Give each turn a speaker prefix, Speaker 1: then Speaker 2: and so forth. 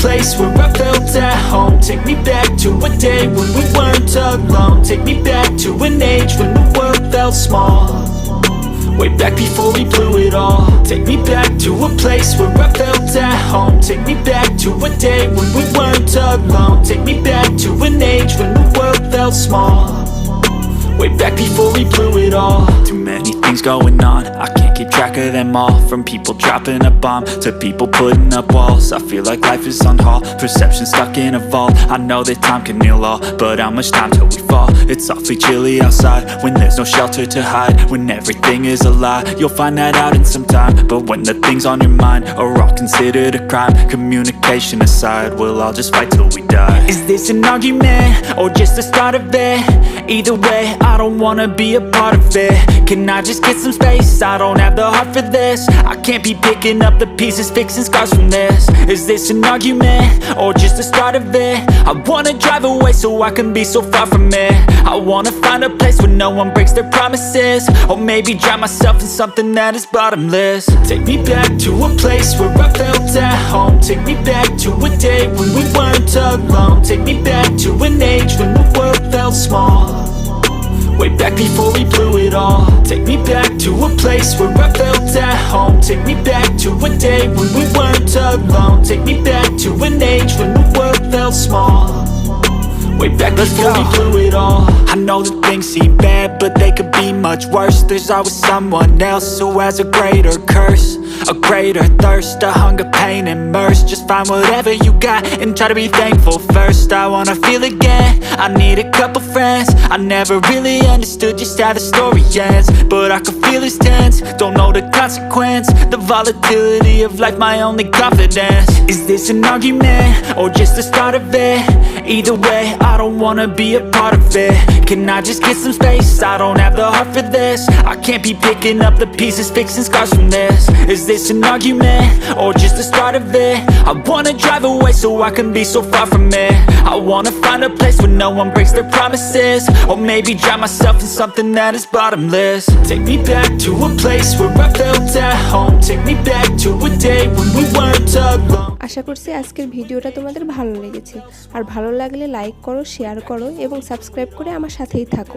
Speaker 1: place where I felt at home. Take me back to a day when we weren't alone. Take me back to an age when the world felt small, way back before we blew it all. Take me back to a place where I felt at home. Take me back to a day when we weren't alone. Take me back to an age when the world felt small, way back before we blew it all. Too many things going on, I can't keep track of them all. From people dropping a bomb to people putting up walls. I feel like life is on hold, perception stuck in a vault. I know that time can heal all, but how much time till we fall? It's awfully chilly outside when there's no shelter to hide. When everything is a lie, you'll find that out in some time. But when the things on your mind are all considered a crime, communication aside, we'll all just fight till we die. Is this an argument or just the start of it? Either way, I don't wanna be a part of it. Can I just get some space? I don't have the heart for this. I can't be picking up the pieces, fixing scars from this. Is this an argument or just the start of it? I wanna drive away so I can be so far from it. I wanna find a place where no one breaks their promises, or maybe drown myself in something that is bottomless. Take me back to a place where I felt at home. Take me back to a day when we weren't alone. Take me back to an age when the world felt small, way back before we blew it all. Take me back to a place where I felt at home. Take me back to a day when we weren't alone. Take me back to an age when the world felt small, way back before we blew it all. I know that things seem bad, but they could be much worse. There's always someone else who has a greater curse, a greater thirst, a hunger, pain, and mercy. Just find whatever you got and try to be thankful first. I wanna feel again, I need a couple friends. I never really understood just how the story ends, but I can feel it's tense, don't know the consequence. The volatility of life, my only confidence. Is this an argument or just the start of it? Either way, I don't wanna be a part of it. Can I just get some space? I don't have the heart for this. I can't be picking up the pieces, fixing scars from this. Is this an argument or just the start of it? I wanna drive away so I can be so far from it. I wanna find a place where no one breaks their promises, or maybe drown myself in something that is bottomless. Take me back to a place where I felt at home. Take me back to a day when we weren't alone.
Speaker 2: আশা করছি আজকের ভিডিওটা তোমাদের ভালো লেগেছে, আর ভালো লাগলে like করো, share করো এবং সাবস্ক্রাইব করে আমার সাথেই থাকো।